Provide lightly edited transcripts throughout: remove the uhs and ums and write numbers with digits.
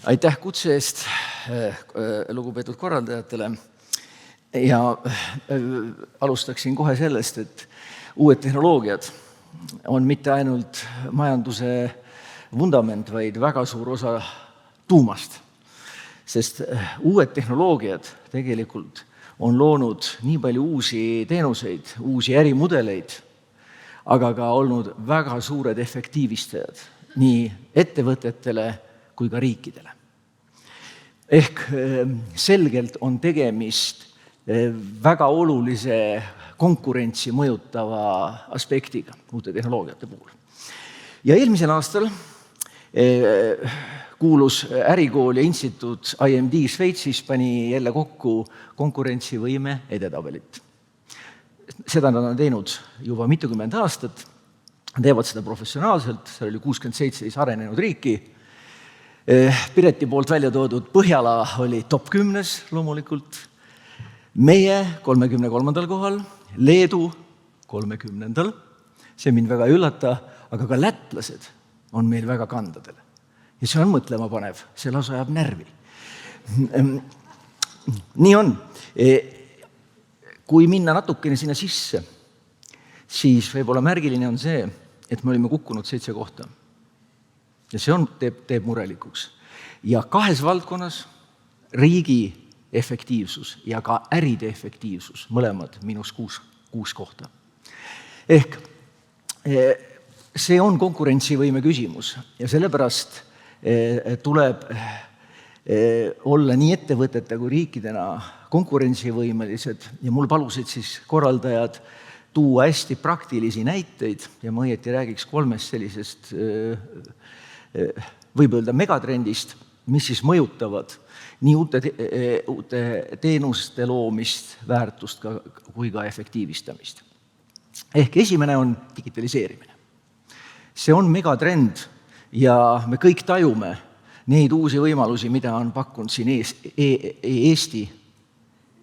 Aitäh kutse eest lugupeetud korraldajatele ja alustaksin kohe sellest, et uued tehnoloogiad on mitte ainult majanduse vundament, vaid väga suur osa tuumast. Sest uued tehnoloogiad tegelikult on loonud nii palju uusi teenuseid, uusi ärimudeleid, aga ka olnud väga suured efektiivistajad nii ettevõtetele kui ka riikidele. Ehk selgelt on tegemist väga olulise konkurentsi mõjutava aspektiga uute tehnoloogiate puhul. Ja eelmisel aastal kuulus ärikool ja instituut IMD Šveitsis pani jälle kokku konkurentsivõime edetabelit. Seda nad on teinud juba mitukümmend aastat, teevad seda professionaalselt, seal oli 67 arenenud riiki. Pireti poolt välja toodud Põhjala oli top 10 loomulikult, meie 33. kohal, Leedu 30. See mind väga ei üllata, aga ka lätlased on meil väga kandadel. Ja see on mõtlema panev, see lausa ajab närvi. Nii on. Kui minna natukene sinna sisse, siis võib-olla märgiline on see, et me olime kukkunud 7 kohta. Ja see teeb murelikuks. Ja 2 valdkonnas riigi efektiivsus ja ka äride efektiivsus, mõlemad -6 kohta. Ehk see on konkurentsivõime küsimus ja sellepärast tuleb olla nii ettevõtete kui riikidena konkurentsivõimelised ja mul palusid siis korraldajad tuua hästi praktilisi näiteid ja ma õieti räägiks 3 sellisest võib öelda megatrendist, mis siis mõjutavad nii uute teenuste loomist, väärtust kui ka efektiivistamist. Ehk esimene on digitaliseerimine. See on megatrend ja me kõik tajume neid uusi võimalusi, mida on pakkunud siin Eesti,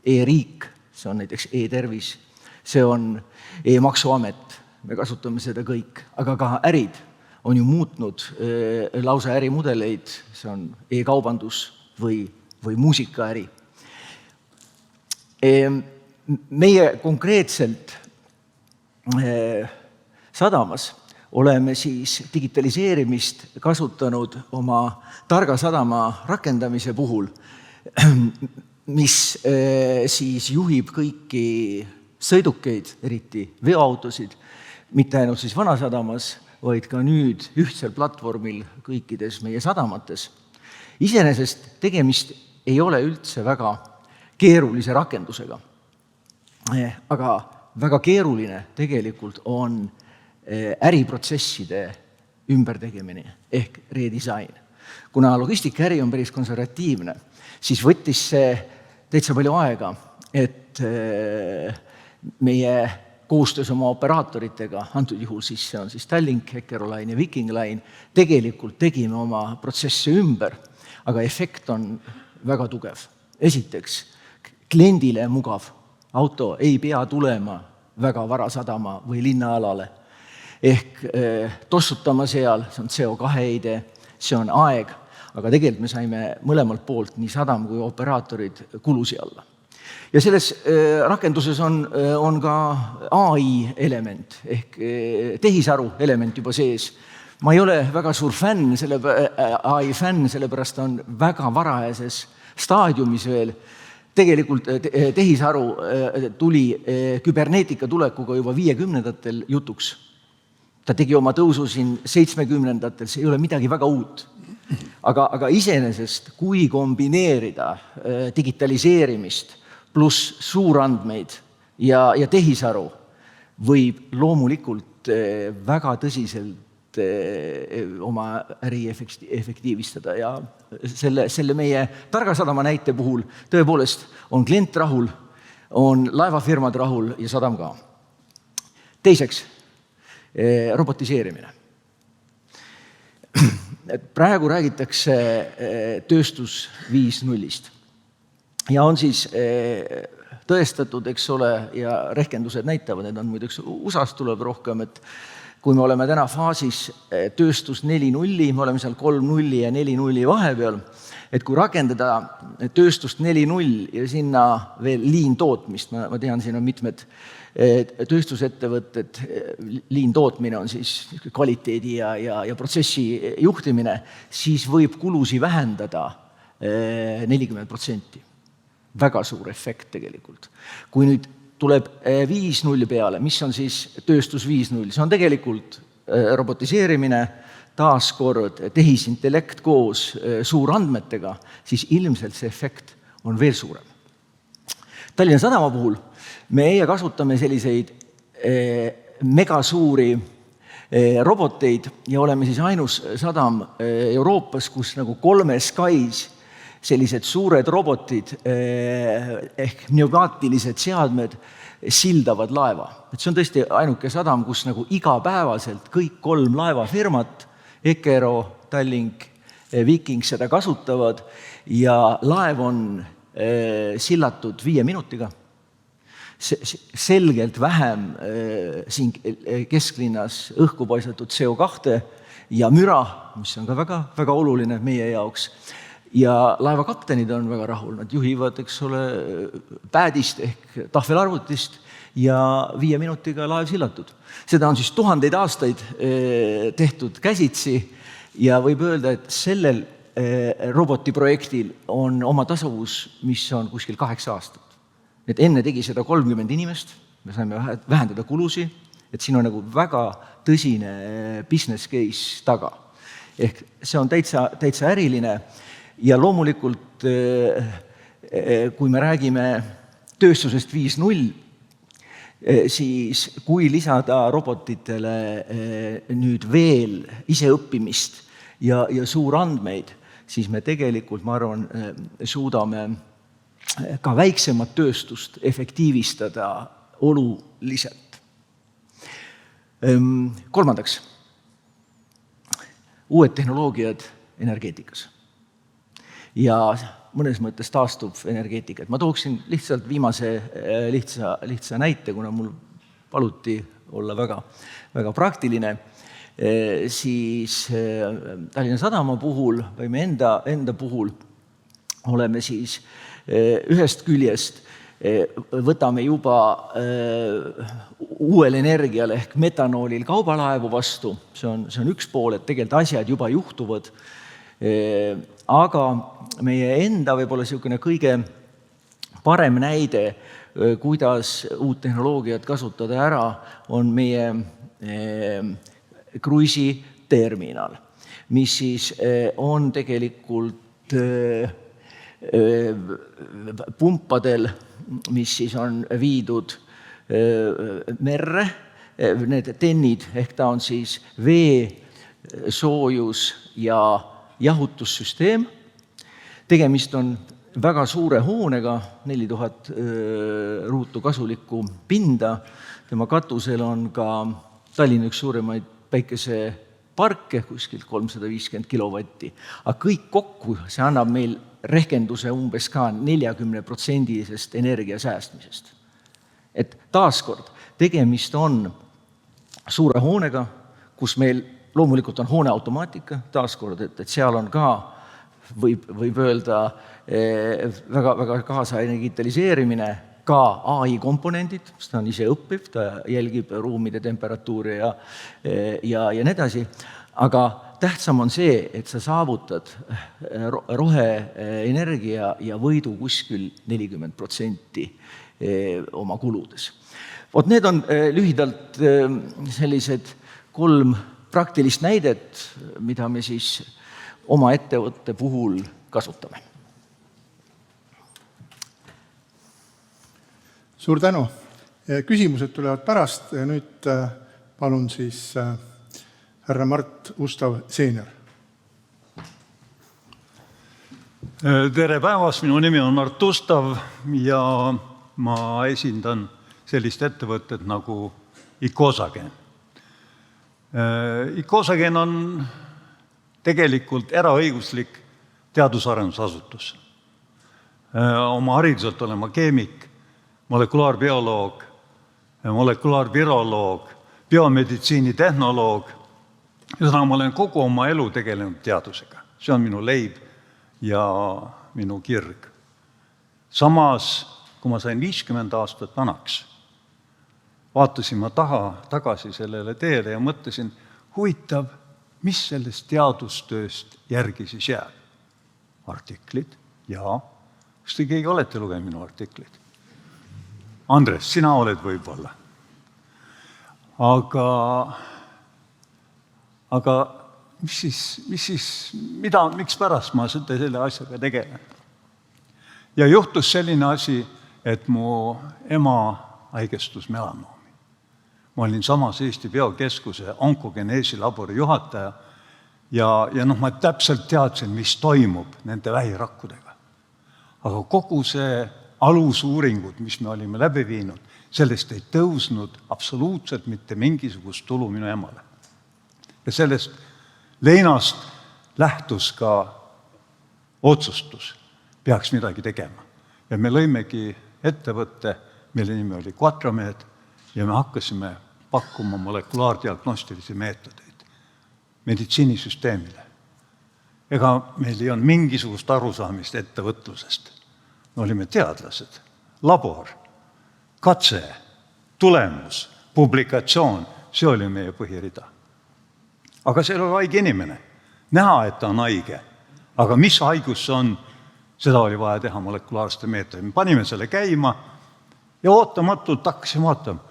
e-riik, see on näiteks e-tervis, see on e-maksuamet, me kasutame seda kõik, aga ka ärid on ju muutnud lausa ärimudeleid, see on e-kaubandus või muusikaäri. Meie konkreetselt sadamas oleme siis digitaliseerimist kasutanud oma targa sadama rakendamise puhul, mis siis juhib kõiki sõidukeid, eriti veoautosid, mitte ainult siis Vanasadamas, vaid ka nüüd ühtsel platvormil kõikides meie sadamates. Iseenesest tegemist ei ole üldse väga keerulise rakendusega, aga väga keeruline tegelikult on äriprotsesside ümbertegemine ehk redesign. Kuna logistikaäri on päris konservatiivne, siis võttis see täitsa palju aega, et meie koostöös oma operaatoritega, antud juhul siis see on siis Tallink, Eckerline ja Viking Line, tegelikult tegime oma protsessi ümber, aga efekt on väga tugev. Esiteks, kliendile mugav. Auto ei pea tulema väga varasadama või linnaalale. Ehk tossutama seal, see on CO2 heide, see on aeg, aga tegelikult me saime mõlemalt poolt, nii sadam kui operaatorid, kulusi alla. Ja selles rakenduses on ka AI element ehk tehisaru element juba sees. Ma ei ole väga suur AI fänn, sellepärast on väga varajases staadiumis veel. Tegelikult tehisaru tuli küberneetika tulekuga juba 50-ndatel jutuks. Ta tegi oma tõusu siin 70-ndatel, see ei ole midagi väga uut. Aga iseenesest, kui kombineerida digitaliseerimist pluss suurandmeid ja tehisaru, võib loomulikult väga tõsiselt oma äri efektiivistada. Ja selle meie targasadama näite puhul tõepoolest on klient rahul, on laevafirmad rahul ja sadam ka. Teiseks, robotiseerimine. Praegu räägitakse tööstus 5.0-st. Ja on siis tõestatud, eks ole, ja rehkendused näitavad, need on muideks USA-st tuleb rohkem, et kui me oleme täna faasis tööstus 4.0, me oleme seal 3.0 ja 4.0 vahepeal, et kui rakendada tööstust 4.0 ja sinna veel liintootmist, ma tean, siin on mitmed tööstusettevõtted, liintootmine on siis kvaliteedi ja protsessi juhtimine, siis võib kulusi vähendada 40%. Väga suur efekt tegelikult. Kui nüüd tuleb 5.0 peale, mis on siis tööstus 5.0, see on tegelikult robotiseerimine, taaskord tehisintellekt koos suurandmetega, siis ilmselt see efekt on veel suurem. Tallinna Sadama puhul meie kasutame selliseid megasuuri roboteid ja oleme siis ainus sadam Euroopas, kus nagu 3 skais sellised suured robotid ehk pneumaatilised seadmed sildavad laeva. Et see on tõesti ainuke sadam, kus nagu igapäevaselt kõik 3 laevafirmat, Eckerö, Tallink, Viking seda kasutavad ja laev on sillatud 5 minutiga. Selgelt vähem siin kesklinnas õhku paisatud CO2 ja müra, mis on ka väga, väga oluline meie jaoks. Ja laevakaptenid on väga rahul, nad juhivad, eks ole, päädist ehk tahvelarvutist ja 5 minutiga laev sillatud. Seda on siis 1000 aastaid tehtud käsitsi ja võib öelda, et sellel robotiprojektil on oma tasuvus, mis on kuskil 8 aastat. Et enne tegi seda 30 inimest, me saime vähendada kulusi, et siin on nagu väga tõsine business case taga. Ehk see on täitsa äriline ja loomulikult, kui me räägime tööstusest 5.0, siis kui lisada robotitele nüüd veel iseõppimist ja suurandmeid, siis me tegelikult, ma arvan, suudame ka väiksemat tööstust efektiivistada oluliselt. Kolmandaks, uued tehnoloogiad energeetikas. Ja mõnes mõttes taastub energeetikat. Ma tooksin lihtsalt viimase lihtsa näite, kuna mul paluti olla väga, väga praktiline, siis Tallinna Sadama puhul või me enda puhul oleme siis ühest küljest võtame juba uuel energial ehk metanoolil kaubalaevu vastu, see on üks pool, et tegelikult asjad juba juhtuvad, aga meie enda võib-olla niisugune kõige parem näide, kuidas uut tehnoloogiat kasutada ära, on meie kruiisiterminal, mis siis on tegelikult pumpadel, mis siis on viidud merre, need tennid, ehk ta on siis vee, soojus ja jahutussüsteem. Tegemist on väga suure hoonega, 4000 ruutu kasulikku pinda. Tema katusel on ka Tallinna üks suuremaid päikeseparke, kuskil 350 kilovatti. Aga kõik kokku see annab meil rehkenduse umbes ka 40% energia säästmisest. Et taaskord, tegemist on suure hoonega, kus meil loomulikult on hooneautomaatika, taaskord, et seal on ka, võib öelda, väga, väga kaasaegne digitaliseerimine, ka AI komponendid, sest ta on ise õppiv, ta jälgib ruumide temperatuuri ja nii edasi. Aga tähtsam on see, et sa saavutad roheenergia ja võidu kuskil 40% oma kuludes. Vot need on lühidalt sellised 3 praktilist näidet, mida me siis oma ettevõtte puhul kasutame. Suur tänu. Küsimused tulevad pärast. Nüüd palun siis härra Mart Ustav Seenior. Tere päevast, minu nimi on Mart Ustav ja ma esindan sellist ettevõtet nagu Icosagen. Icosagen on tegelikult eraõiguslik teadusarendusasutus. Oma hariduselt olen ma keemik, molekulaarbioloog, molekulaarviroloog, biomeditsiini tehnoloog. Ühesõnaga, ma olen kogu oma elu tegelenud teadusega. See on minu leib ja minu kirg. Samas, kui ma sain 50 aastat vanaks, vaatasin ma tagasi sellele teele ja mõtlesin, huvitav, mis sellest teadustööst järgi siis jääb. Artiklid, jaa. Kas te keegi olete lugenud minu artiklid? Andres, sina oled võib-olla. Aga miks pärast ma selle asjaga tegelen? Ja juhtus selline asi, et mu ema haigestus melanoomi. Ma olin samas Eesti Biokeskuse onkogeneesi labori juhataja ja ma täpselt teadsin, mis toimub nende vähirakkudega. Aga kogu see alusuuringud, mis me olime läbi viinud, sellest ei tõusnud absoluutselt mitte mingisugust tulu minu emale. Ja sellest leinast lähtus ka otsustus, peaks midagi tegema. Ja me lõimegi ettevõtte, mille nimi oli Quatramed, ja me hakkasime pakkuma molekulaardiagnostilisi meetodeid meditsiinisüsteemile. Ega meil ei olnud mingisugust arusaamist ettevõtlusest. Me olime teadlased, labor, katse, tulemus, publikatsioon, see oli meie põhirida. Aga seal oli haige inimene. Näha, et ta on haige. Aga mis haigus see on, seda oli vaja teha molekulaarsete meetodid. Me panime selle käima ja ootamatult hakkasime vaatama.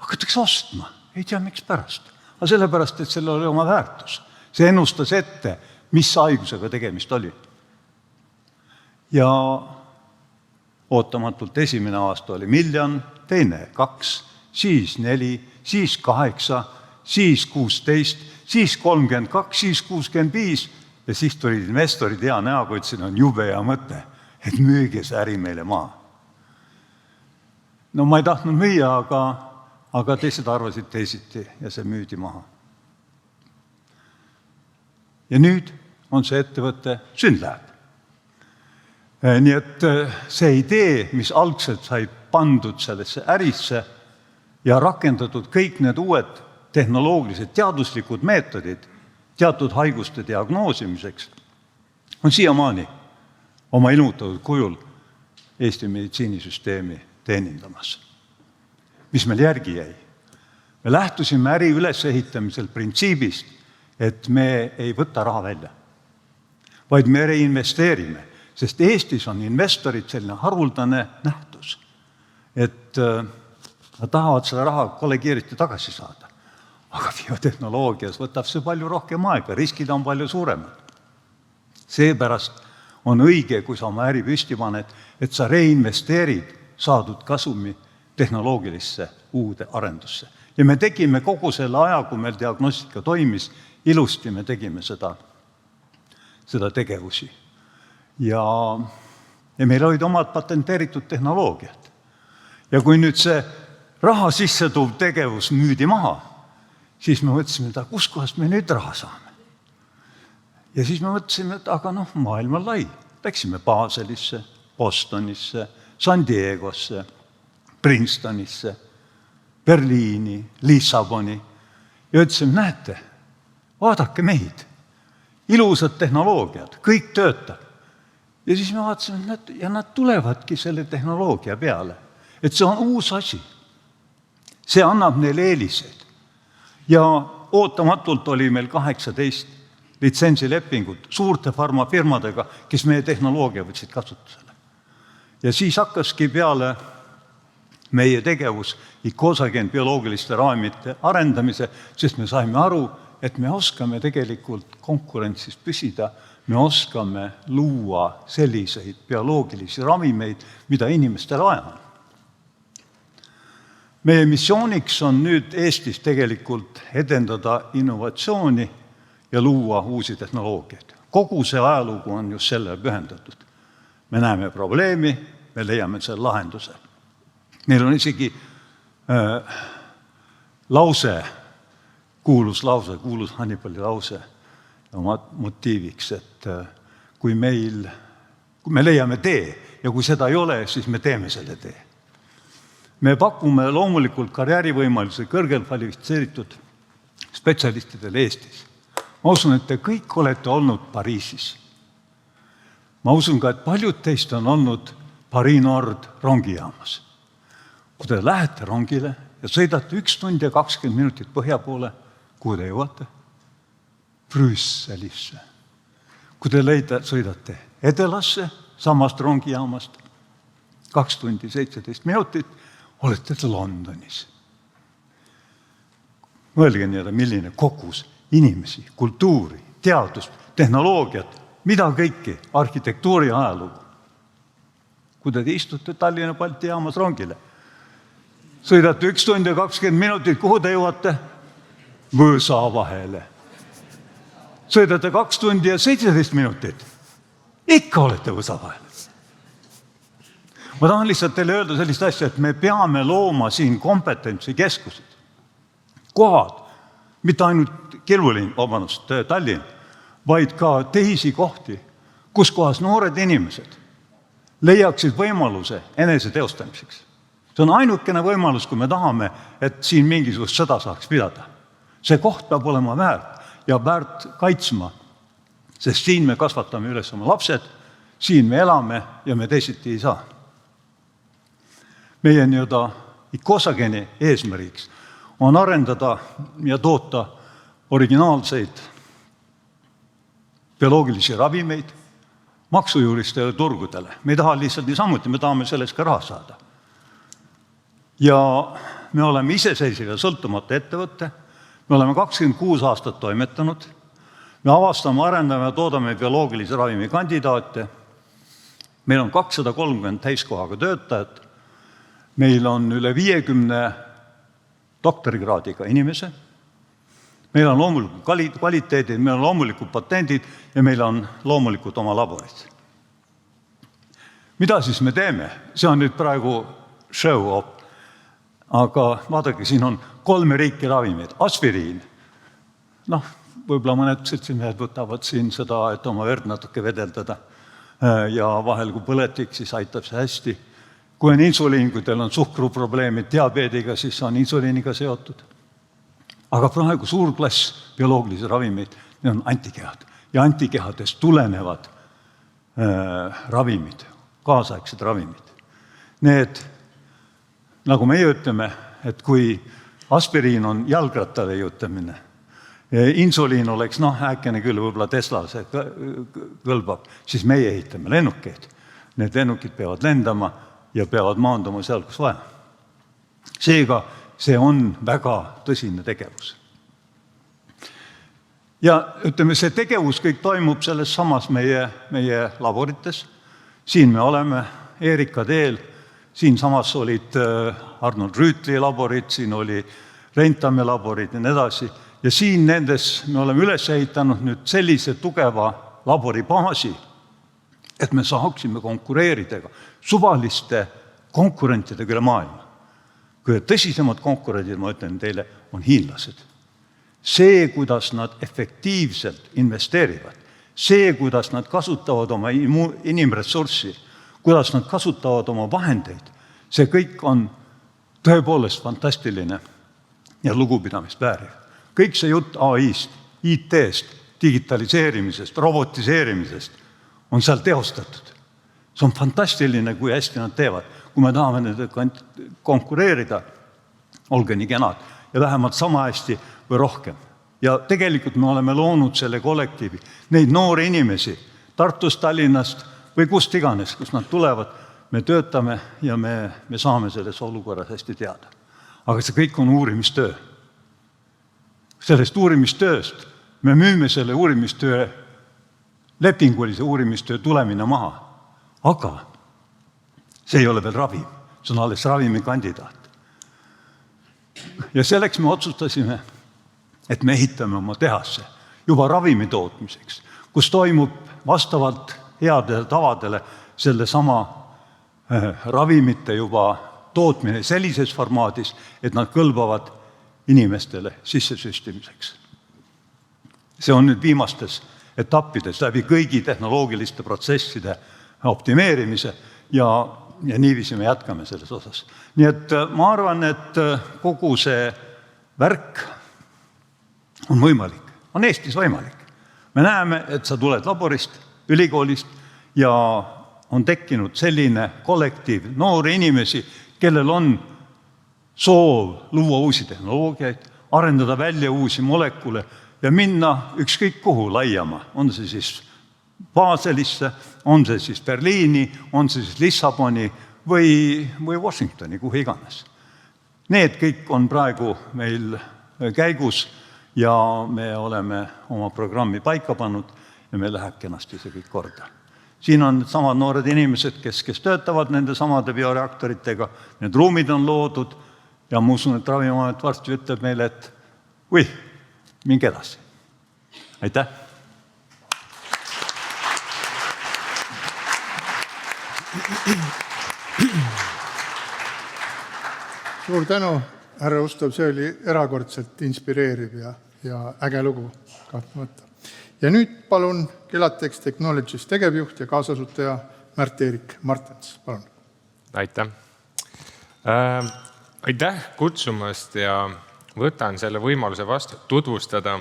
Hakatakse ostma. Ei tea, miks pärast. Aga sellepärast, et sellel oli oma väärtus. See ennustas ette, mis haigusega tegemist oli. Ja ootamatult esimene aasta oli 1 000 000, teine 2, siis 4, siis 8, siis 16, siis 32, siis 65 ja siis tulid investorid hea näoga, ütlesin, on jube hea mõte, et müüge see äri meile maha. No ma ei tahtnud müüa, aga teised arvasid teisiti ja see müüdi maha. Ja nüüd on see ettevõte SynLab. Nii et see idee, mis algselt sai pandud sellesse ärisse ja rakendatud kõik need uued tehnoloogilised teaduslikud meetodid teatud haiguste diagnoosimiseks, on siiamaani oma ilmutatud kujul Eesti meditsiinisüsteemi teenindamas. Mis meil järgi jäi? Me lähtusime äri ülesehitamisel printsiibist, et me ei võta raha välja, vaid me reinvesteerime, sest Eestis on investorid selline haruldane nähtus, et nad tahavad seda raha kollegiiriti tagasi saada. Aga biotehnoloogias võtab see palju rohkem aega, riskid on palju suuremad. Seepärast on õige, kui sa oma äri püsti paned, et sa reinvesteerid saadud kasumi tehnoloogilisse uude arendusse. Ja me tegime kogu selle aja, kui meil diagnostika toimis, ilusti me tegime seda tegevusi. Ja meil olid omad patenteeritud tehnoloogiad. Ja kui nüüd see raha sisse tuv tegevus müüdi maha, siis me mõtlesime, et kus kohast me nüüd raha saame. Ja siis me mõtlesime, et aga maailm on lai. Läksime Baselisse, Bostonisse, San Diegosse, Princetonisse, Berliini, Lissaboni ja ütlesime, näete, vaadake meid, ilusad tehnoloogiad, kõik töötab. Ja siis me vaatasime, ja nad tulevadki selle tehnoloogia peale, et see on uus asi. See annab neile eeliseid. Ja ootamatult oli meil 18 litsentsilepingut suurte farmafirmadega, kes meie tehnoloogia võtsid kasutusele. Ja siis hakkaski peale meie tegevus Icosagen bioloogiliste raamide arendamise, sest me saime aru, et me oskame tegelikult konkurentsis püsida, me oskame luua selliseid bioloogilisi ravimeid, mida inimestel vaja on. Meie missiooniks on nüüd Eestis tegelikult edendada innovatsiooni ja luua uusi tehnoloogiaid. Kogu see ajalugu on just sellele pühendatud. Me näeme probleemi, me leiame selle lahenduse. Meil on isegi kuulus Hannibali lause oma motiiviks, et kui me leiame tee ja kui seda ei ole, siis me teeme selle tee. Me pakume loomulikult karjäärivõimaluse kõrgelt kvalifitseeritud spetsialistidele Eestis. Ma usun, et te kõik olete olnud Pariisis. Ma usun ka, et paljud teist on olnud Paris Nord rongijaamas. Kui te lähete rongile ja sõidate 1 tund ja 20 minutit põhja poole, kuhu te jõuate? Brüsselisse. Kui te sõidate Edelasse samast rongijaamast, 2 tundi 17 minutit, olete te Londonis. Mõelge nii, milline kogus inimesi, kultuuri, teadust, tehnoloogiat, mida kõiki, arhitektuuri ja ajalugu. Kui te istute Tallinna Balti jaamas rongile, sõidate 1 tund ja 20 minutit, kuhu te jõuate? Võõsa vahele. Sõidate 2 tundi ja 17 minutit, ikka olete Võõsa vahele. Ma tahan lihtsalt teile öelda sellist asja, et me peame looma siin kompetentsikeskused. Kohad, mitte ainult Tallinn, vaid ka teisi kohti, kus kohas noored inimesed leiaksid võimaluse enese teostamiseks. See on ainukene võimalus, kui me tahame, et siin mingisugust sõda saaks pidada. See koht peab olema väärt kaitsma, sest siin me kasvatame üles oma lapsed, siin me elame ja me teisiti ei saa. Meie ICOSAGeni eesmärgiks on arendada ja toota originaalseid bioloogilisi ravimeid maksujuuristele turgudele. Me ei taha lihtsalt niisamuti, me tahame sellest ka raha saada. Ja me oleme iseseisev ja sõltumata ettevõtte, me oleme 26 aastat toimetanud, me avastame, arendame ja toodame bioloogilisi ravimi kandidaate, meil on 230 täiskohaga töötajat, meil on üle 50 doktorikraadiga inimese, meil on loomulikult kvaliteedid, meil on loomulikult patendid ja meil on loomulikult oma laborid. Mida siis me teeme? See on nüüd praegu show-up, aga vaadake, siin on 3 riiki ravimid. Aspiriin, võib-olla mõned seltsimehed võtavad siin seda, et oma verd natuke vedeldada ja vahel kui põletik, siis aitab see hästi. Kui on insuliin, kui teil on suhkruprobleemid diabeediga, siis on insuliiniga seotud. Aga praegu suur klass bioloogilisi ravimeid, need on antikehad. Ja antikehadest tulenevad ravimid, kaasaegsed ravimid. Need, nagu meie ütleme, et kui aspiriin on jalgrattale jutamine, insuliin oleks, äkene küll võib-olla Tesla see kõlbab, siis meie ehitame lennukeid. Need lennukid peavad lendama ja peavad maanduma seal, kus vaja. Seega, see on väga tõsine tegevus. Ja ütleme, see tegevus kõik toimub selles samas meie laborites. Siin me oleme Erika teel, siin samas olid Arnold Rüütli laborid, siin oli Rentame laborid ja nii edasi. Ja siin nendes me oleme üles ehitanud nüüd sellise tugeva laboribaasi, et me saaksime konkureerida suvaliste konkurentidega üle maailma. Kõige tõsisemad konkurendid, ma ütlen teile, on hiinlased. See, kuidas nad efektiivselt investeerivad, see, kuidas nad kasutavad oma inimressurssi, kuidas nad kasutavad oma vahendeid, see kõik on tõepoolest fantastiline ja lugupidamist vääriv. Kõik see jutt AI-st, IT-st, digitaliseerimisest, robotiseerimisest on seal teostatud. See on fantastiline, kui hästi nad teevad. Kui me tahame nendega konkureerida, olge nii kenad, ja vähemalt sama hästi või rohkem. Ja tegelikult me oleme loonud selle kollektiivi, neid noori inimesi Tartust, Tallinnast või kust iganes, kus nad tulevad, me töötame ja me saame selles olukorras hästi teada. Aga see kõik on uurimistöö. Sellest uurimistööst me müüme selle uurimistöö, lepingulise uurimistöö tulemine maha. Aga see ei ole veel ravim, see on alles ravimi kandidaat. Ja selleks me otsustasime, et me ehitame oma tehasse juba ravimi tootmiseks, kus toimub vastavalt headele tavadele selle sama ravimite juba tootmine sellises formaadis, et nad kõlbavad inimestele sissesüstimiseks. See on nüüd viimastes etappides läbi kõigi tehnoloogiliste protsesside optimeerimise ja ja niiviisi me jätkame selles osas. Nii et ma arvan, et kogu see värk on võimalik, on Eestis võimalik. Me näeme, et sa tuled laborist, ülikoolist ja on tekkinud selline kollektiiv noori inimesi, kellel on soov luua uusi tehnoloogiaid, arendada välja uusi molekule ja minna ükskõik kuhu laiama, on see siis Baselisse, on see siis Berliini, on see siis Lissaboni või Washingtoni, kuhu iganes. Need kõik on praegu meil käigus ja me oleme oma programmi paika pannud ja me läheb kenasti see kõik korda. Siin on samad noored inimesed, kes töötavad nende samade bioreaktoritega, need ruumid on loodud ja ma usun, et Ravimiamet varsti ütleb meile, et minge edasi. Aitäh! Suur tänu, härra Ustav, see oli erakordselt inspireeriv ja äge lugu kahtlemata. Ja nüüd palun Kelatex Technologies tegevjuht ja kaasasutaja Märt-Erik Martens. Palun. Aitäh. Aitäh kutsumast ja võtan selle võimaluse vastu tutvustada,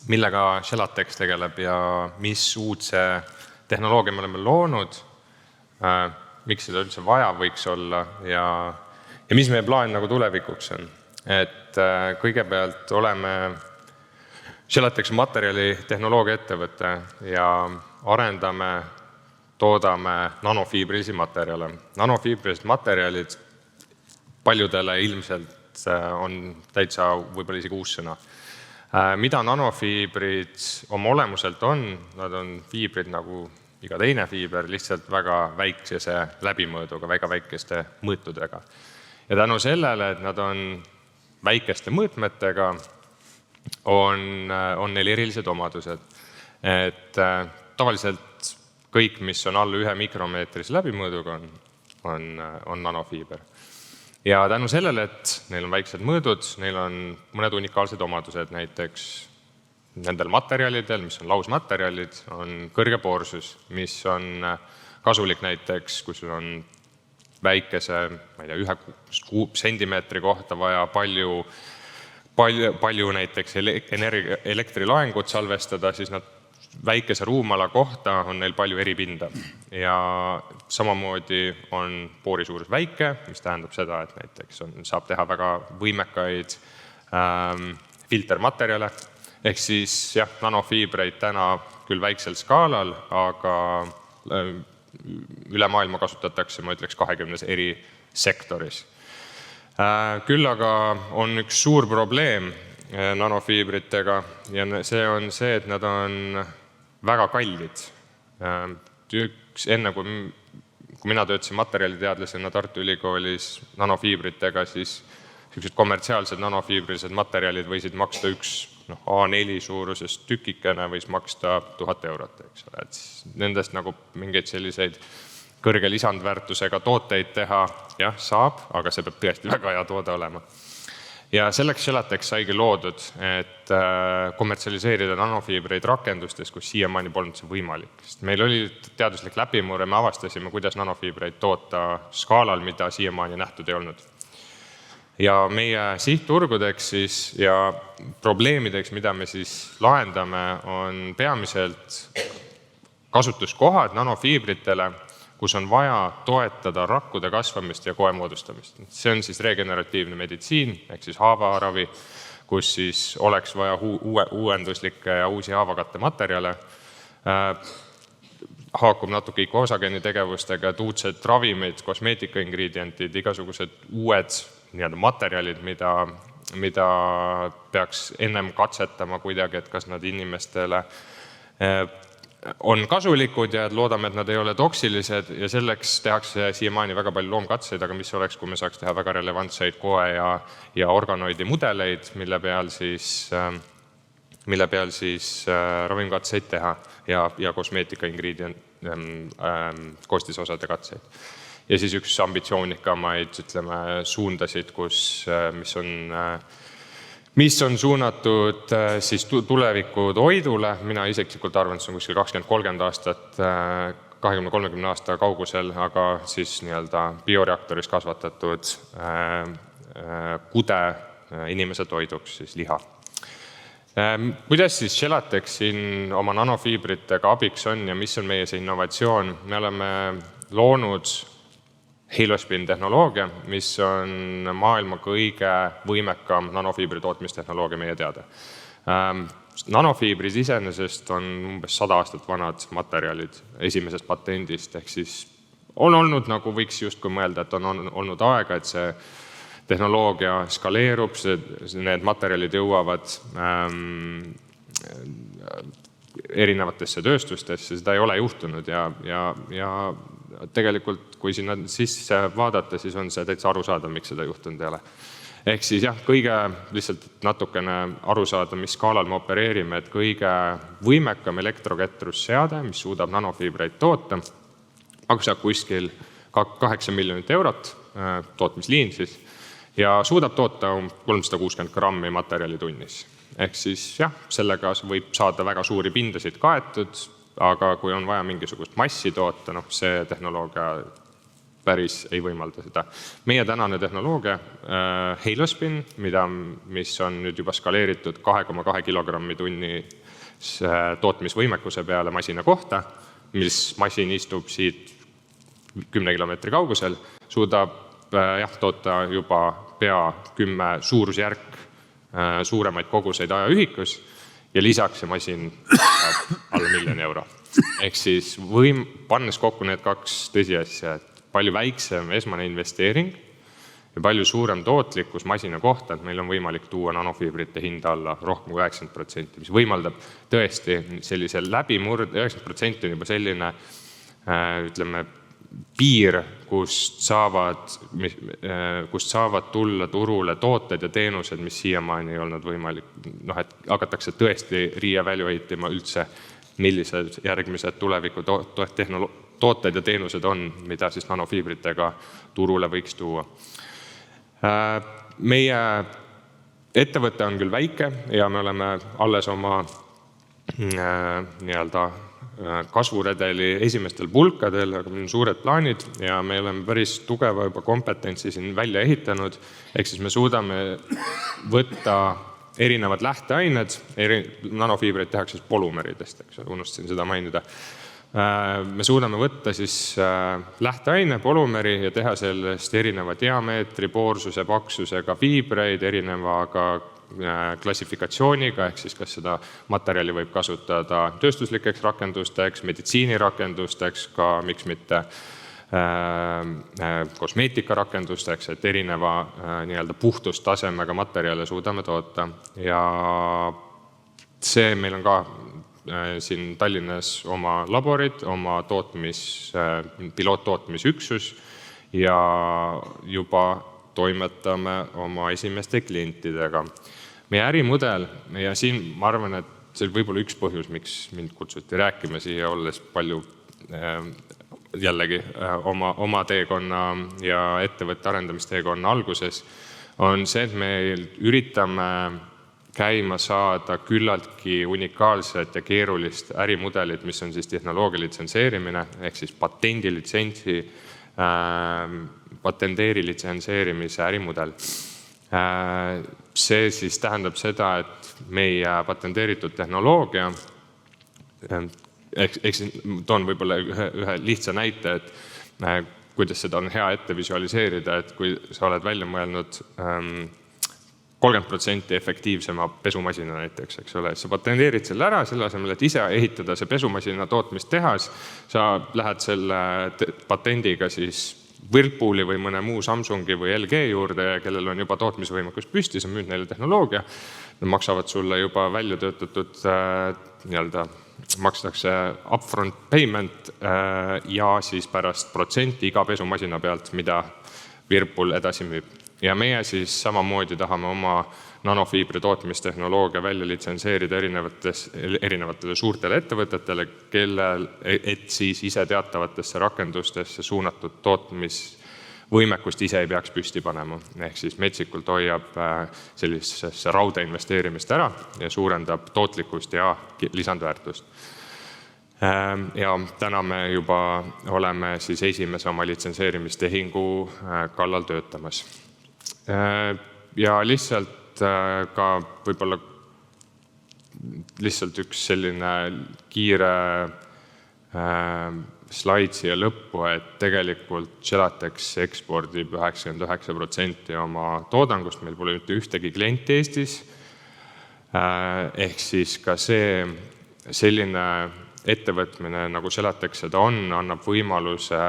millega Kelatex tegeleb ja mis uudse tehnoloogia me oleme loonud, miks seda üldse vaja võiks olla ja mis meie plaan nagu tulevikuks on. Et kõigepealt oleme Kelatex materjali tehnoloogia ettevõte ja arendame, toodame nanofiibrilisi materjale. Nanofiibrilised materjalid paljudele ilmselt on täitsa võib-olla isegi uus sõna. Mida nanofiibrid oma olemuselt on? Nad on fiibrid nagu iga teine fiiber, lihtsalt väga väikese läbimõõduga, väga väikeste mõõtudega. Ja tänu sellele, et nad on väikeste mõõtmetega, on neil erilised omadused. Et tavaliselt kõik, mis on alla 1 mikromeetrise läbimõõduga, on nanofiiber. Ja tänu sellele, et neil on väiksed mõõdud, neil on mõned unikaalsed omadused, näiteks nendel materjalidel, mis on lausmaterjalid, on kõrge poorsus, mis on kasulik näiteks, kui sul on väikese, ma ei tea, 1 sentimeetri kohta vaja palju näiteks elektrilaengut salvestada, siis nad väikese ruumala kohta on neil palju eripinda. Ja samamoodi on poori suurus väike, mis tähendab seda, et näiteks saab teha väga võimekaid filtermaterjale, ehk siis nanofiibreid täna küll väiksel skaalal, aga üle maailma kasutatakse, ma ütleks, 20 eri sektoris. Küll aga on üks suur probleem nanofiibritega ja see on see, et nad on väga kallid. Enne kui mina töötasin materjaliteadlasena Tartu Ülikoolis nanofiibritega, siis sellised kommertsiaalsed nanofiibrilised materjalid võisid maksta üks A4 suurusest tükikene võis maksta 1000 eurot. Nendest nagu mingeid selliseid kõrge lisandväärtusega tooteid teha, saab, aga see peab tõesti väga hea toode olema. Ja selleks Kelatex saigi loodud, et kommertsialiseerida nanofiibreid rakendustes, kus siiamaani polnud see võimalik. Meil oli teaduslik läbimurre, me avastasime, kuidas nanofiibreid toota skaalal, mida siiamaani nähtud ei olnud. Ja meie sihtturgudeks siis ja probleemideks, mida me siis lahendame, on peamiselt kasutuskohad nanofiibritele, kus on vaja toetada rakkude kasvamist ja koe moodustamist. See on siis regeneratiivne meditsiin, ehk siis haavaravi, kus siis oleks vaja uuenduslikke ja uusi haavakatte materjale. Haakub natuke ikoosageni tegevustega, et uudsed ravimid, kosmeetikaingredientid, igasugused uued materjalid, mida peaks ennem katsetama kuidagi, et kas nad inimestele on kasulikud ja loodame, et nad ei ole toksilised ja selleks tehakse siiamaani väga palju loomkatseid, aga mis oleks, kui me saaks teha väga relevantseid koe ja organoidi mudeleid, mille peal siis ravimkatseid teha ja kosmeetikaingredient koostisosade katseid. Ja siis üks ambitsioonikamaid suundasid, mis on suunatud siis tuleviku toidule. Mina isiklikult arvan, et see on kuskil 20-30 aastat 20-30 aasta kaugusel, aga siis nii-öelda bioreaktoris kasvatatud kude inimese toiduks, siis liha. Kuidas siis Gelatex siin oma nanofiibritega abiks on ja mis on meie see innovatsioon? Me oleme loonud Halospin tehnoloogia, mis on maailma kõige võimekam nanofiibri tootmistehnoloogia meie teada. Nanofiibrid iseenesest on umbes 100 aastat vanad materjalid esimesest patendist, ehk siis on olnud, nagu võiks justkui mõelda, et on olnud aega, et see tehnoloogia skaleerub, need materjalid jõuavad erinevatesse tööstustesse, seda ei ole juhtunud ja tegelikult, kui sinna sisse vaadata, siis on see täitsa aru saada, miks seda juhtunud ei ole. Ehk siis jah, kõige lihtsalt natukene aru saada, mis skaalal me opereerime, et kõige võimekam elektroketrusseade, mis suudab nanofiibreid toota, maksab kuskil 8 miljonit eurot, tootmisliin siis, ja suudab toota 360 grammi materjali tunnis. Ehk siis jah, sellega võib saada väga suuri pindasid kaetud, aga kui on vaja mingisugust massi toota, see tehnoloogia päris ei võimalda seda. Meie tänane tehnoloogia, Halospin, mis on nüüd juba skaleeritud 2,2 kilogrammi tunnis tootmisvõimekuse peale masina kohta, mis masin istub siit 10 kilomeetri kaugusel, suudab toota juba pea 10 suurusjärk suuremaid koguseid ajaühikus ja lisaks see masin alla 1 miljoni euro. Ehk siis pannes kokku need kaks tõsiasja, et palju väiksem esmane investeering ja palju suurem tootlikkus masina kohta, et meil on võimalik tuua nanofiibrite hinda alla rohkem kui 90%, mis võimaldab tõesti sellise läbimurd, 90% on juba selline, ütleme, piir, kust saavad tulla turule tooted ja teenused, mis siiamaani ei olnud võimalik. Et hakatakse tõesti reevaluate ima üldse, millised järgmised tuleviku tooted ja teenused on, mida siis nanofiibritega turule võiks tuua. Meie ettevõte on küll väike ja me oleme alles oma nii-öelda kasvuredeli esimestel pulkadel, aga meil on suured plaanid ja me oleme päris tugeva juba kompetentsi siin välja ehitanud, ehk siis me suudame võtta erinevad lähteained, nanofiibreid tehakse polümeridest, unustasin seda mainida. Me suudame võtta siis lähteaine, polümeri ja teha sellest erineva diameetri, poorsuse, paksusega fiibreid, erinevaga klassifikatsiooniga, ehk siis kas seda materjali võib kasutada tööstuslikeks rakendusteks, meditsiinirakendusteks, ka miks mitte kosmeetikarakendusteks, et erineva nii-öelda puhtustasemega materjale suudame toota. Ja see meil on ka siin Tallinnas oma laborid, oma piloottootmisüksus ja juba toimetame oma esimeste klientidega. Meie ärimudel, ja siin ma arvan, et see oli võib-olla üks põhjus, miks mind kutsuti rääkima siia, olles palju jällegi oma teekonna ja ettevõtte arendamisteekonna alguses, on see, et me üritame käima saada küllaltki unikaalset ja keerulist ärimudelit, mis on siis tehnoloogia litsenseerimine, ehk siis patenteeri litsenseerimise ärimudel. See siis tähendab seda, et meie patenteeritud tehnoloogia, toon võib-olla ühe lihtsa näite, et kuidas seda on hea ette visualiseerida, et kui sa oled välja mõelnud 30% efektiivsema pesumasina näiteks, eks ole, sa patenteerid selle ära, selle asemel, et ise ehitada see pesumasina tootmist tehas, sa lähed selle patendiga siis Whirlpooli või mõne muu Samsungi või LG juurde, kellel on juba tootmisvõimekus püsti, sa müüd neile tehnoloogia, nad maksavad sulle juba välja töötatud, nii-öelda makstakse upfront payment ja siis pärast protsenti iga pesumasina pealt, mida Whirlpool edasi müüb. Ja meie siis samamoodi tahame oma nanofiibri tootmistehnoloogia välja litsenseerida erinevatele suurtele ettevõtetele, et siis ise teatavatesse rakendustesse suunatud tootmisvõimekust ise ei peaks püsti panema. Ehk siis metsikult hoiab sellisesse rauda investeerimist ära ja suurendab tootlikkust ja lisandväärtust. Ja täna me juba oleme siis esimese oma litsenseerimistehingu kallal töötamas. Ja lihtsalt ka võib-olla lihtsalt üks selline kiire slaid siia lõppu, et tegelikult Gelatex ekspordib 99% oma toodangust, meil pole mitte ühtegi klienti Eestis. Ehk siis ka selline ettevõtmine nagu Gelatex seda annab võimaluse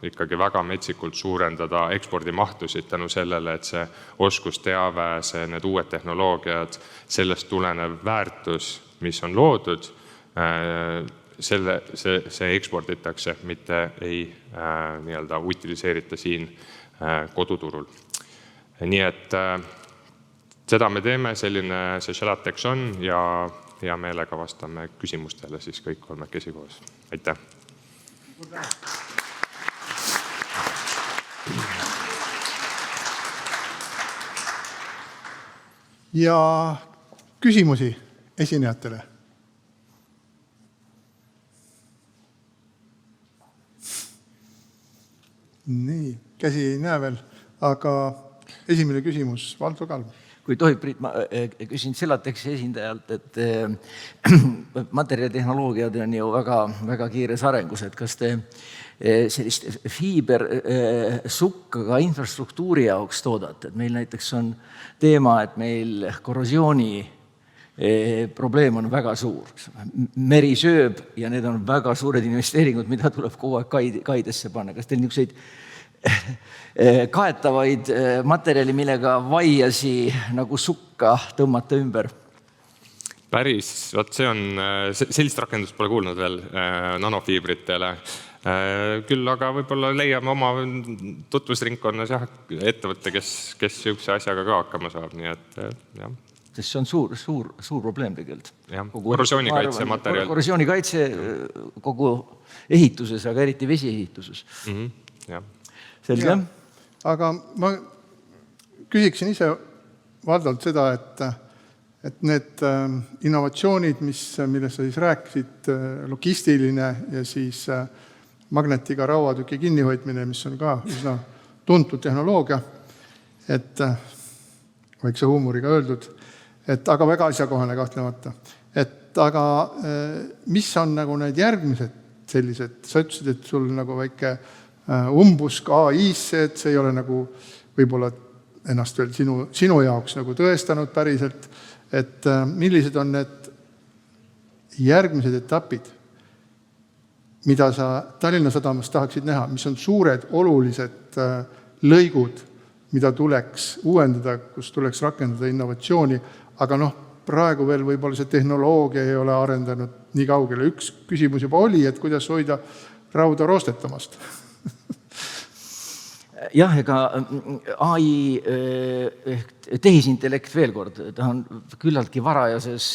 ikkagi väga metsikult suurendada ekspordimahtusid tänu sellele, et see oskusteave, need uued tehnoloogiad, sellest tulenev väärtus, mis on loodud, see eksporditakse, mitte ei nii-öelda utiliseerita siin koduturul. Nii et seda me teeme, selline see Gelatex on ja hea meelega vastame küsimustele siis kõik kolmekesi koos. Aitäh! Ja küsimusi esinejatele? Nii, käsi ei näe veel, aga esimene küsimus, Valdo Kalm. Kui tohib, Priit, ma küsin Gelatexi esindajalt, et materjalitehnoloogiad on ju väga kiires arengus, et kas te sellist fiibersukka ka infrastruktuuri jaoks toodate, et meil näiteks on teema, et meil korrosiooni probleem on väga suur. Meri sööb ja need on väga suured investeeringud, mida tuleb kogu aeg kaidesse panna. Kas teil niisuguseid kaetavaid materjali, millega vaiasi nagu sukka tõmmata ümber? Päris, sellist rakendust pole kuulnud veel nanofiibritele. Küll aga võib-olla leiame oma tutvusringkonnas ettevõtte, kes niisuguse asjaga ka hakkama saab. Nii et, jah. Sest see on suur probleem tegelikult. Korrosioonikaitse materjal. Korrosioonikaitse kogu ehituses, aga eriti vesiehituses. Selge. Aga ma küsiksin ise Valdolt seda, et need innovatsioonid, millest sa siis rääkisid, logistiline ja siis magnetiga rauatüki kinnihoidmine, mis on ka üsna tuntud tehnoloogia, et väikse huumoriga öeldud, aga väga asjakohane kahtlemata. Aga mis on nagu need järgmised sellised, sa ütlesid, et sul nagu väike umbusk AI-sse, et see ei ole nagu võib-olla ennast veel sinu jaoks nagu tõestanud päriselt, et millised on need järgmised etapid, mida sa Tallinna Sadamas tahaksid näha, mis on suured, olulised lõigud, mida tuleks uuendada, kus tuleks rakendada innovatsiooni, aga praegu veel võib-olla see tehnoloogia ei ole arendanud nii kaugele. Üks küsimus juba oli, et kuidas hoida rauda roostetamast. Jah, ega AI tehisintellekt veel kord, ta on küllaltki varajases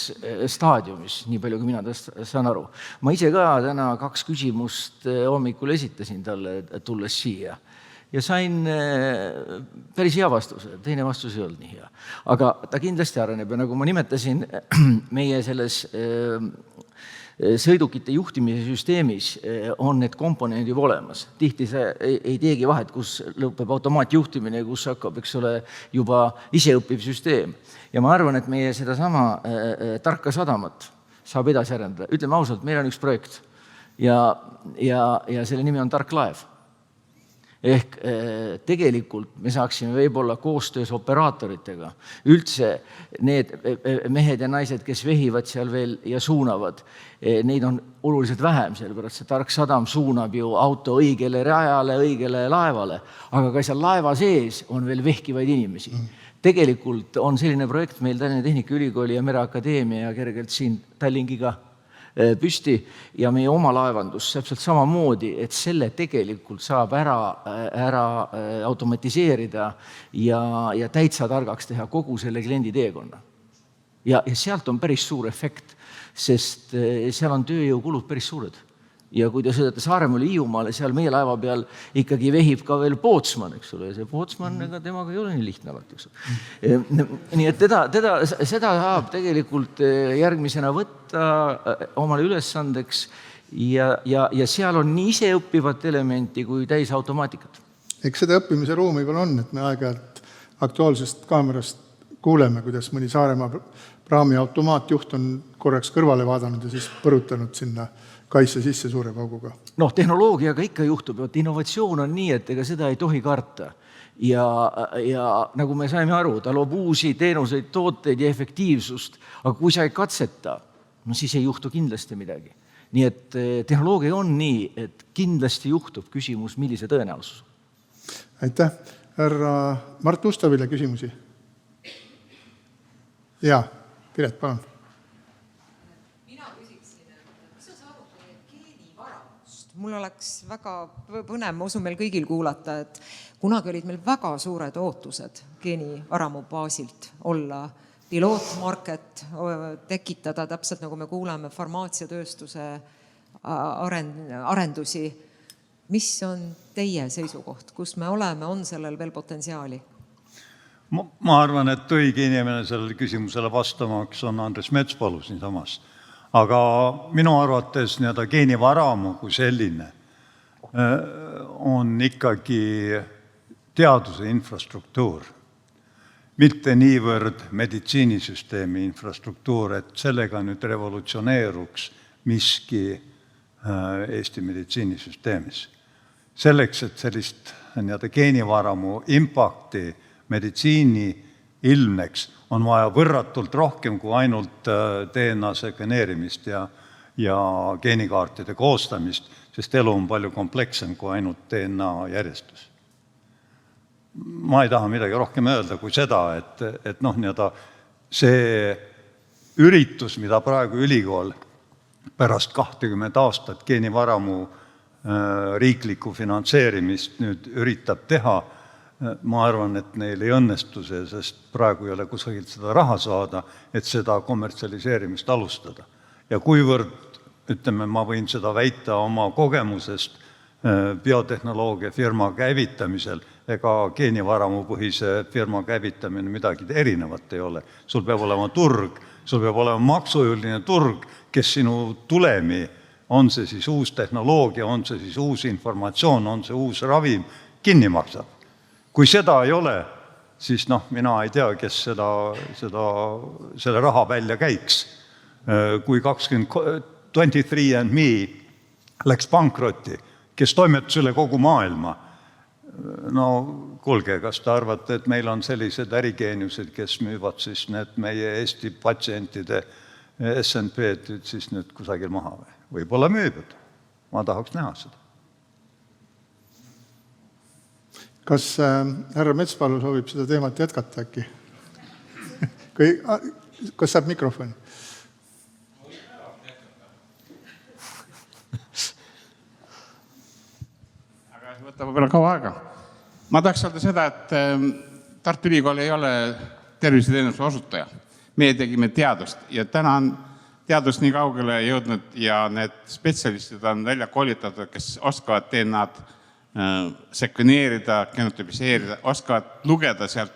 staadiumis, nii palju kui mina saan aru. Ma ise ka täna 2 küsimust hommikul esitasin talle, tulles siia. Ja sain päris hea vastuse, teine vastus ei olnud nii hea. Aga ta kindlasti areneb ja nagu ma nimetasin, meie selles sõidukite juhtimise süsteemis on need komponendid juba olemas. Tihti see ei teegi vahet, kus lõpeb automaatjuhtimine ja kus hakkab, juba iseõppiv süsteem. Ja ma arvan, et meie sedasama tarka sadamat saab edasi arendada. Ütleme ausalt, meil on üks projekt ja selle nimi on Tark laev. Ehk tegelikult me saaksime võib-olla koostöös operaatoritega üldse need mehed ja naised, kes vehivad seal veel ja suunavad, neid on oluliselt vähem, sellepärast see Tark sadam suunab ju auto õigele rajale, õigele laevale, aga ka seal laeva sees on veel vehkivaid inimesi. Tegelikult on selline projekt meil Tallinna Tehnikaülikooli ja Mereakadeemia ja kergelt siin Tallingiga püsti ja meie oma laevandus täpselt samamoodi, et selle tegelikult saab ära automatiseerida ja täitsa targaks teha kogu selle kliendi teekonna. Ja sealt on päris suur efekt, sest seal on tööjõukulud päris suured. Ja kui te sõidate Saaremaale, Hiiumaale, seal meie laeva peal ikkagi vehib ka veel Pootsman, eks ole, ja see Pootsman, ega temaga ei ole nii lihtne alati, eks ole. Nii et seda saab tegelikult järgmisena võtta omale ülesandeks ja seal on nii iseõppivat elementi kui täisautomaatikat. Eks seda õppimise ruumi veel on, et me aeg-ajalt Aktuaalsest kaamerast kuuleme, kuidas mõni Saaremaa praami automaatjuht on korraks kõrvale vaadanud ja siis põrutanud sinna kaisse sisse suure pauguga. Tehnoloogiaga ikka juhtub, et innovatsioon on nii, et ega seda ei tohi karta. Ja nagu me saime aru, ta loob uusi teenuseid, tooteid ja efektiivsust, aga kui sa ei katseta, no siis ei juhtu kindlasti midagi. Nii et tehnoloogia on nii, et kindlasti juhtub küsimus, millise tõenäosus. Aitäh. Härra Mart Ustavile küsimusi. Jaa, Piret, palun. Mina küsiksin, mis on saanud teie geenivaramust? Mul oleks väga põnev, ma usun meil kõigil kuulata, et kunagi olid meil väga suured ootused geenivaramu baasilt olla pilootmarket, tekitada täpselt nagu me kuuleme farmaatsiatööstuse arendusi. Mis on teie seisukoht? Kus me oleme? On sellel veel potentsiaali? Ma arvan, et õige inimene sellele küsimusele vastamaks on Andres Metspalu siinsamas. Aga minu arvates geenivaramu kui selline on ikkagi teaduse infrastruktuur. Mitte niivõrd meditsiinisüsteemi infrastruktuur, et sellega nüüd revolutsioneeruks miski Eesti meditsiinisüsteemis. Selleks, et sellist geenivaramu impakti meditsiini ilmneks, on vaja võrratult rohkem kui ainult DNA sekveneerimist ja geenikaartide koostamist, sest elu on palju komplekssem kui ainult DNA järjestus. Ma ei taha midagi rohkem öelda kui seda, et see üritus, mida praegu ülikool pärast 20 aastat geenivaramu riiklikku finantseerimist nüüd üritab teha, ma arvan, et neil ei õnnestu see, sest praegu ei ole kusagilt seda raha saada, et seda kommertsialiseerimist alustada. Ja kuivõrd, ma võin seda väita oma kogemusest biotehnoloogia firma käivitamisel, ega geenivaramupõhise firma käivitamine midagi erinevat ei ole. Sul peab olema turg, sul peab olema maksujuline turg, kes sinu tulemi, on see siis uus tehnoloogia, on see siis uus informatsioon, on see uus ravim, kinni maksab. Kui seda ei ole, siis mina ei tea, kes selle raha välja käiks. Kui 23andMe läks pankrotti, kes toimetus üle kogu maailma, kuulge, kas te arvate, et meil on sellised ärigeeniused, kes müüvad siis need meie Eesti patsientide SNP-d siis nüüd kusagil maha või? Võib-olla müübud. Ma tahaks näha seda. Kas härra Metspalu soovib seda teemat jätkata äkki? Kas saab mikrofoni? Aga võtab võib-olla kaua aega. Ma tahaks öelda seda, et Tartu Ülikool ei ole terviseteenuse osutaja. Meie tegime teadust ja täna on teadus nii kaugele jõudnud ja need spetsialistid on välja koolitatud, kes oskavad DNA-d sekveneerida, genotypiseerida, oskavad lugeda sealt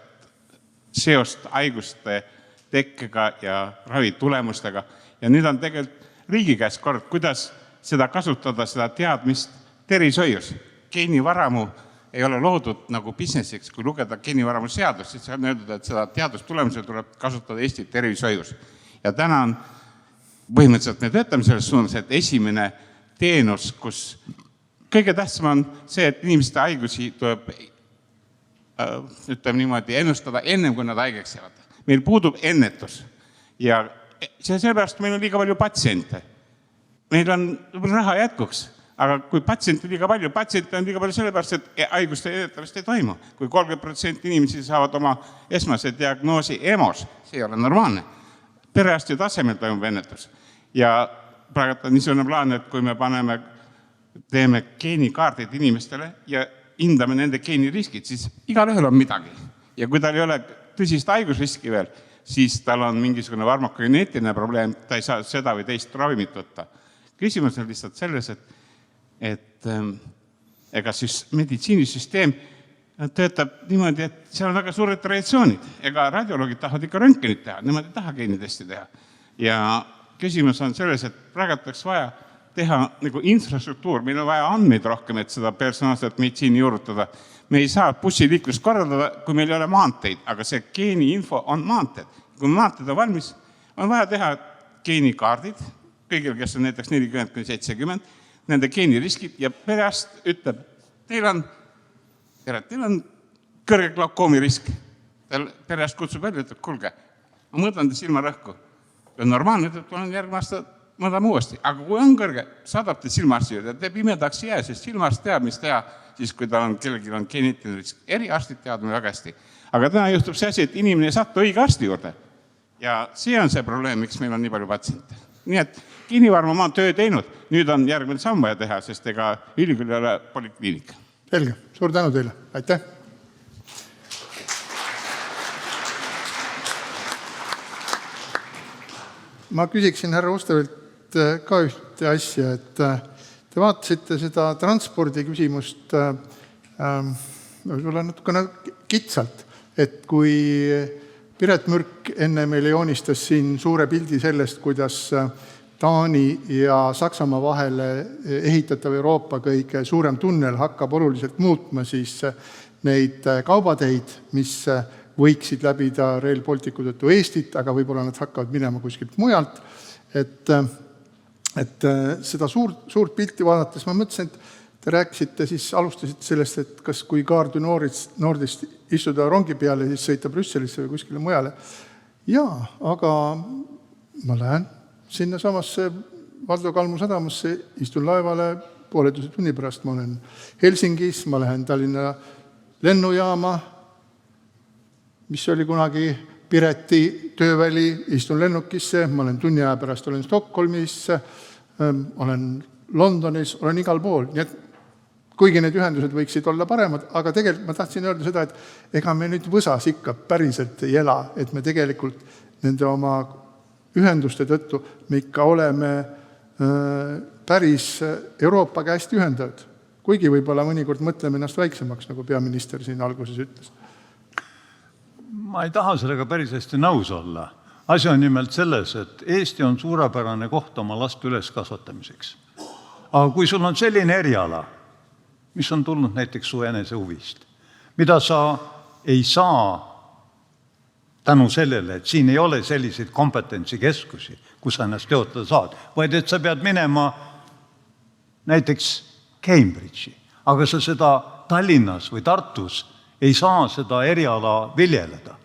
seost haiguste tekkega ja ravitulemustega. Ja nüüd on tegelikult riigi käes kord, kuidas seda kasutada, seda teadmist tervishoius. Geenivaramu ei ole loodud nagu businessiks, kui lugeda geenivaramu seadust, siis on öeldud, et seda teadustulemusel tuleb kasutada Eesti tervishoius. Ja täna on põhimõtteliselt me töötame selles suunas, et esimene teenus, kus kõige tähtsam on see, et inimeste haigusi tuleb niimoodi ennustada ennem, kui nad haigeks jäävad. Meil puudub ennetus ja sellepärast meil on liiga palju patsiente. Meil on raha jätkuks, aga kui patsiente on liiga palju sellepärast, et haiguste ennetavast ei toimu. Kui 30% inimesi saavad oma esmase diagnoosi EMOs, see ei ole normaalne. Perearsti tasemel toimub ennetus. Ja praegu on niisugune plaan, et kui me teeme geenikaardid inimestele ja hindame nende geeniriskid, siis igal ühel on midagi. Ja kui tal ei ole tõsist haigusriski veel, siis tal on mingisugune farmakogeneetiline probleem, ta ei saa seda või teist ravimit võtta. Küsimus on lihtsalt selles, et et ega siis meditsiinisüsteem töötab niimoodi, et seal on väga suured traditsioonid. Ega radioloogid tahavad ikka röntgenit teha, nemad ei taha geenitesti teha. Ja küsimus on selles, et praegu oleks vaja teha nagu infrastruktuur, meil on vaja andmeid rohkem, et seda personaalset meditsiini juurutada. Me ei saa bussiliiklust korraldada, kui meil ei ole maanteid, aga see geeniinfo on maanteed. Kui maanteed on valmis, on vaja teha geenikaardid, kõigil, kes on näiteks 40-70, nende geeniriskid ja perearst ütleb, teil on kõrge glaukoomi risk. Perearst kutsub välja, ütleb, kuulge, ma mõõdan te silmarõhku. Kui on normaalne, ütleb, kui on järgmine aasta mõõdame uuesti. Aga kui on kõrge, saadab te silmaarsti juurde, teeb imedaks jää, sest silmaarst teab, mis teha, siis kui tal on kellelgi on geneetiline risk. Eriarstid teavad me väga hästi. Aga täna juhtub see asi, et inimene ei saatu õige arsti juurde. Ja see on see probleem, miks meil on nii palju patsiente. Nii et Geenivarma ma töö teinud, nüüd on järgmine samm vaja teha, sest ega ülikool ei ole polikliinik. Selge, suur tänu teile, aitäh! Ma küsiksin härra Ustevilt ka ühte asja, et te vaatasite seda transpordi küsimust võib-olla natukene kitsalt, et kui Piret Mürk enne meile joonistas siin suure pildi sellest, kuidas Taani ja Saksamaa vahele ehitatav Euroopa kõige suurem tunnel hakkab oluliselt muutma, siis neid kaubateid, mis võiksid läbida Rail Balticu tõttu Eestit, aga võib-olla nad hakkavad minema kuskilt mujalt. Et seda suurt pilti vaadates ma mõtlesin, et te rääkisite, siis alustasite sellest, et kas kui Gare du Nordist istuda rongi peale, siis sõita Brüsselisse või kuskile mujale. Jaa, aga ma lähen sinna samasse Valdo Kalmu sadamasse, istun laevale, 1,5 tunni pärast ma olen Helsingis, ma lähen Tallinna lennujaama, mis oli kunagi Pireti tööväli, istun lennukisse, ma olen tunni aja pärast olen Stockholmis, olen Londonis, olen igal pool. Nii et kuigi need ühendused võiksid olla paremad, aga tegelikult ma tahtsin öelda seda, et ega me nüüd Võsas ikka päriselt ei ela, et me tegelikult nende oma ühenduste tõttu me ikka oleme päris Euroopa käest ühendavad. Kuigi võib-olla mõnikord mõtleme ennast väiksemaks, nagu peaminister siin alguses ütles. Ma ei taha sellega päris hästi nõus olla. Asi on nimelt selles, et Eesti on suurepärane koht oma laste üles kasvatamiseks. Aga kui sul on selline eriala, mis on tulnud näiteks su enese huvist, mida sa ei saa tänu sellele, et siin ei ole selliseid kompetentsikeskusi, kus sa ennast teotada saad, vaid et sa pead minema näiteks Cambridge'i, aga sa seda Tallinnas või Tartus ei saa seda eriala viljeleda,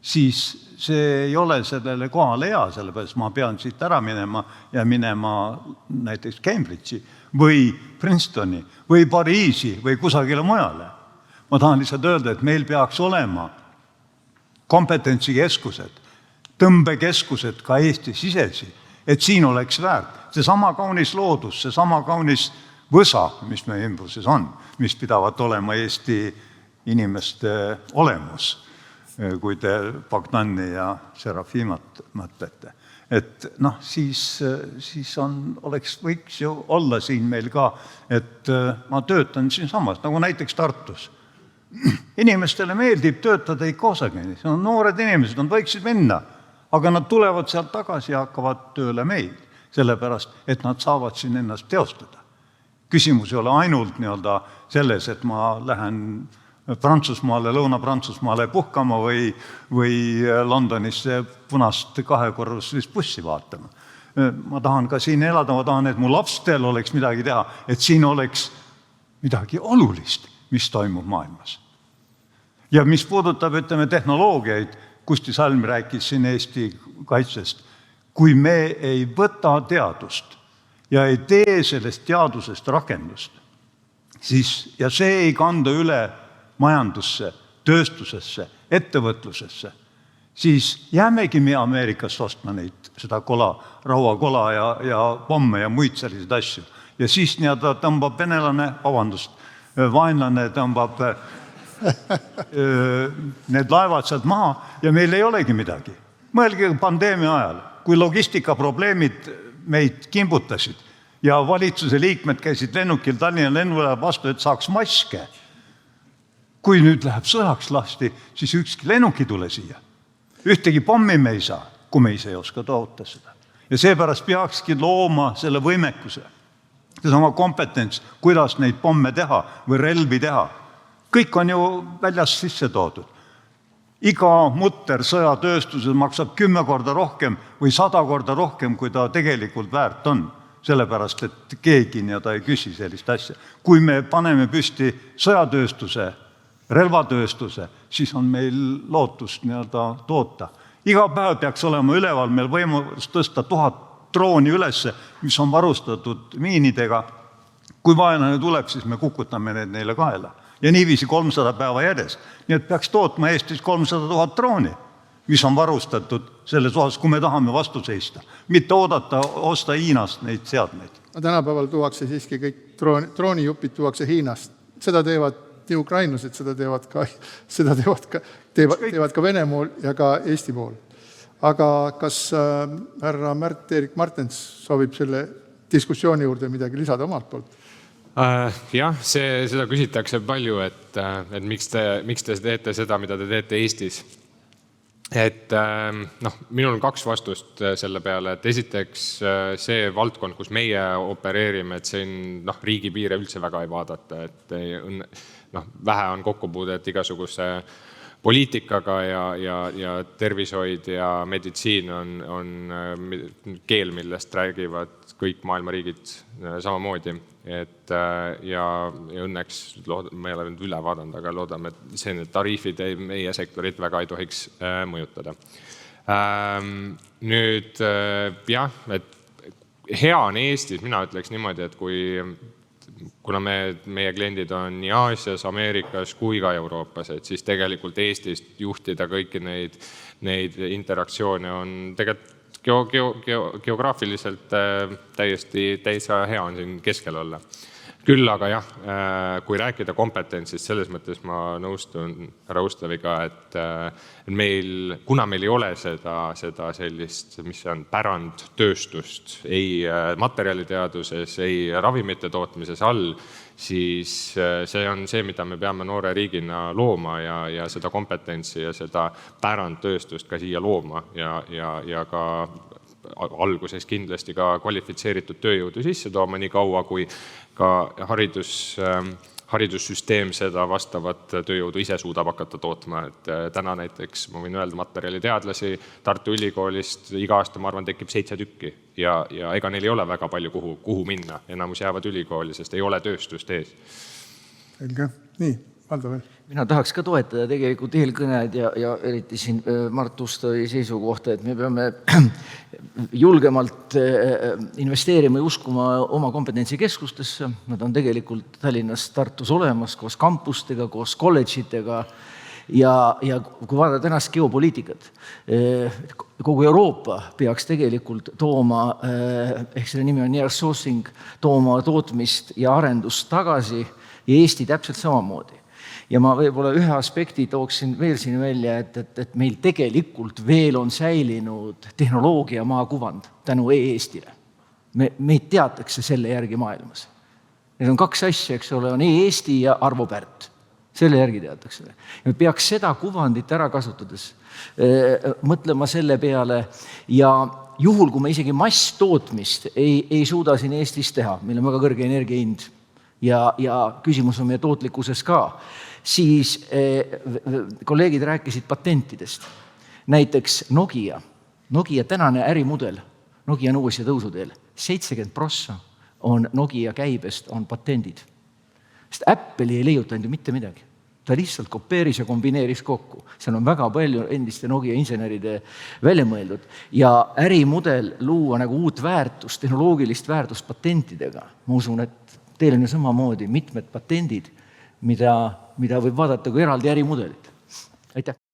siis see ei ole sellele kohale hea, sellepärast ma pean siit ära minema ja minema näiteks Cambridge'i või Princetoni või Pariisi või kusagile mujale. Ma tahan lihtsalt öelda, et meil peaks olema kompetentsikeskused, tõmbekeskused ka Eesti sisesi, et siin oleks väärt. Seesama kaunis loodus, seesama kaunis Võsa, mis meie ümbruses on, mis pidavat olema Eesti inimeste olemus, kui te Bogdani ja Serafimat mõtlete. Et siis võiks ju olla siin meil ka, et ma töötan siin samas, nagu näiteks Tartus. Inimestele meeldib töötada Ikosagenis, on noored inimesed, nad võiksid minna, aga nad tulevad sealt tagasi ja hakkavad tööle meil, sellepärast, et nad saavad siin ennast teostada. Küsimus ei ole ainult selles, et ma lähen Prantsusmaale, Lõuna-Prantsusmaale puhkama või Londonisse punast 2-korruselist bussi vaatama. Ma tahan ka siin elada, ma tahan, et mu lapstel oleks midagi teha, et siin oleks midagi olulist, mis toimub maailmas. Ja mis puudutab, tehnoloogiaid, Kusti Salm rääkis siin Eesti kaitsest, kui me ei võta teadust ja ei tee sellest teadusest rakendust, siis, ja see ei kanda üle majandusse, tööstusesse, ettevõtlusesse, siis jäämegi me Ameerikast ostma seda rauakola ja pomme ja muid selliseid asju. Ja siis tõmbab venelane, vaenlane tõmbab need laevad sealt maha ja meil ei olegi midagi. Mõelge pandeemia ajal, kui logistikaprobleemid meid kimbutasid, Ja valitsuse liikmed käisid lennukil Tallinna lennuväe vastu, et saaks maske. Kui nüüd läheb sõjaks lasti, siis ükski lennuk ei tule siia. Ühtegi pommi me ei saa, kui me ise ei oska toota seda. Ja seepärast peakski looma selle võimekuse. Seesama kompetents, kuidas neid pomme teha või relvi teha. Kõik on ju väljas sisse toodud. Iga mutter sõjatööstuses maksab 10 korda rohkem või 100 korda rohkem, kui ta tegelikult väärt on. Sellepärast, et keegi ta ei küsi sellist asja. Kui me paneme püsti sõjatööstuse, relvatööstuse, siis on meil lootust toota. Iga päev peaks olema üleval meil võimalus tõsta 1000 drooni ülesse, mis on varustatud miinidega. Kui vaenlane tuleb, siis me kukutame need neile kaela. Ja niiviisi 300 päeva järjest. Nii et peaks tootma Eestis 300 000 drooni, mis on varustatud selles osas, kui me tahame vastu seista. Mitte osta Hiinast neid seadmeid. Tänapäeval tuuakse siiski kõik droonijupid tuuakse Hiinast. Seda teevad nii ukrainlased, seda teevad ka Venemaal ja ka Eesti pool. Aga kas härra Märt-Erik Martens soovib selle diskussiooni juurde midagi lisada omalt poolt? Jah, seda küsitakse palju, et miks te teete seda, mida te teete Eestis. Minul on 2 vastust selle peale, et esiteks see valdkond, kus meie opereerime, et siin riigipiire üldse väga ei vaadata, et vähe on kokkupuudet igasuguse poliitikaga ja tervishoid ja meditsiin on keel, millest räägivad kõik maailma riigid samamoodi. Ja õnneks, ma ei ole nüüd üle vaadanud, aga loodame, et need tariifid meie sektorit väga ei tohiks mõjutada. Nüüd jah, et hea on Eestis, mina ütleks niimoodi, et kuna meie kliendid on nii Aasias, Ameerikas kui ka Euroopas, et siis tegelikult Eestist juhtida kõiki neid interaktsioone on tegelikult geograafiliselt täiesti hea on siin keskel olla. Küll aga jah, kui rääkida kompetentsist, selles mõttes ma nõustun härra Ustaviga, et kuna meil ei ole seda sellist, mis on pärandtööstust, ei materjaliteaduses, ei ravimite tootmises all, siis see on see, mida me peame noore riigina looma ja seda kompetentsi ja seda pärandtööstust ka siia looma ja ka alguses kindlasti ka kvalifitseeritud tööjõudu sisse tooma nii kaua, kui ka haridussüsteem seda vastavat tööjõudu ise suudab hakata tootma. Et täna näiteks, ma võin öelda, materjaliteadlasi Tartu Ülikoolist iga aasta, ma arvan, tekib 7 tükki ja ega neil ei ole väga palju kuhu minna. Enamus jäävad ülikooli, sest ei ole tööstust ees. Selge. Nii, Valdo veel. Mina tahaks ka toetada tegelikult eelkõned ja eriti siin Mart Ustavi seisukohta, et me peame julgemalt investeerima ja uskuma oma kompetentsikeskustesse. Nad on tegelikult Tallinnas, Tartus olemas koos kampustega, koos kolledžitega ja kui vaadata tänast geopoliitikat, kogu Euroopa peaks tegelikult tooma, ehk selle nimi on nearsourcing, tooma tootmist ja arendust tagasi ja Eesti täpselt samamoodi. Ja ma võib-olla ühe aspekti tooksin veel siin välja, et meil tegelikult veel on säilinud tehnoloogia maakuvand tänu e-Eestile. Meid teatakse selle järgi maailmas. Need on 2 asja, eks ole, on e-Eesti ja Arvo Pärt. Selle järgi teatakse. Ja me peaks seda kuvandit ära kasutades mõtlema selle peale ja juhul, kui me isegi masstootmist ei suuda siin Eestis teha, meil on väga kõrge energiahind ja küsimus on meie tootlikkuses ka, siis kolleegid rääkisid patentidest. Näiteks Nokia tänane ärimudel, Nokia on uuesti tõusuteel, 70% on Nokia käibest on patendid. Sest Apple ei leiutanud ju mitte midagi. Ta lihtsalt kopeeris ja kombineeris kokku. Seal on väga palju endiste Nokia inseneride välja mõeldud. Ja ärimudel luua nagu uut väärtust, tehnoloogilist väärtust patentidega. Ma usun, et teil on ju samamoodi mitmed patendid, mida võib vaadata kui eraldi ärimudelit. Aitäh!